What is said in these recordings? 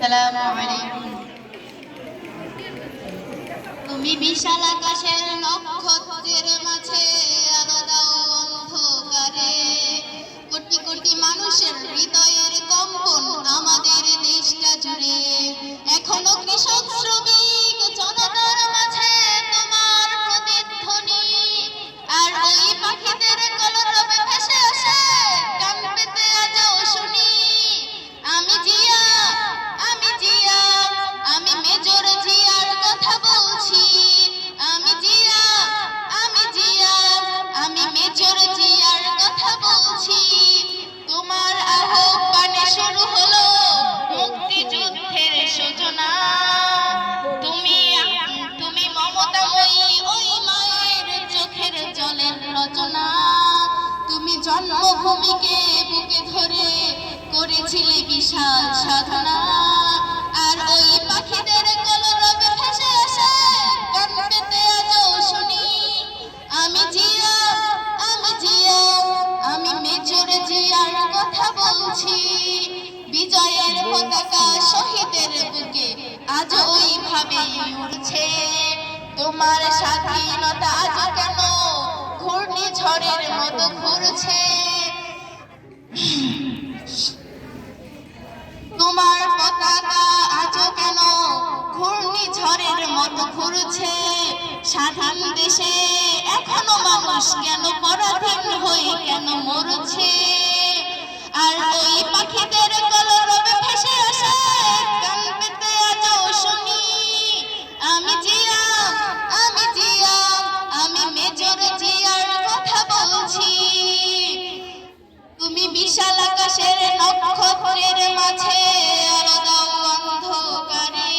আসসালামু আলাইকুম। তুমি বিশাল আকাশের নক্ষত্রের মাঝে আলো দাও অন্ধকারে, কোটি কোটি মানুষের হৃদয়ের কম্পন আমাদের দেশটা জুড়ে। এখনো কৃষক শ্রমিক জনতার মাঝে তোমার প্রতিধ্বনি, আর ওই পাখিদের কলরবে ভেসে আসে গান পেতে আজও শুনি। আমি জিয়া, আমি জিয়া, আমি মেজর জিয়ার কথা বলছি। আমি জিয়া, আমি জিয়া, আমি মেজর জিয়ার কথা বলছি। তোমার আহ্বানে শুরু হলো মুক্তিযুদ্ধের সূচনা। তুমি তুমি মমতাময়ী ওই মায়ের চোখের জলের রচনা। তুমি জন্মভূমিকে বুকে ধরে করেছিলে বিশাল সাধনা, আর ওই পাখিদের কলরবে ভেসে আসে গান পেতে আজও শুনি। আমি জিয়া, আমি জিয়া, আমি মেজর জিয়ার কথা বলছি। বিজয়ের পতাকা শহীদের বুকে আজ ওইভাবেই উড়ছে। তোমার স্বাধীনতা আজ কেন ঘূর্ণিঝড়ের মতো ঘুরছে? তোমার পতাকা আজ কেন ঘূর্ণিঝড়ের মতো ঘুরছে? স্বাধীন দেশে এখনো মানুষ কেন পরাধীন হয়ে কেন মরছে? আর ওই পাখিদের কলরবে ভেসে আসে গান পেতে আজও শুনি। আমি জিয়া, আমি জিয়া, আমি মেজর জিয়ার কথা বলছি। তুমি বিশাল আকাশের নক্ষত্রের মাঝে আলো দাও অন্ধকারে,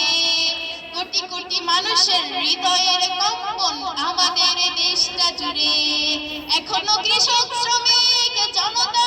কোটি কোটি মানুষের হৃদয়ের কম্পন আমাদের দেশটা জুড়ে। এখনো কৃষক শ্রমিক জনতা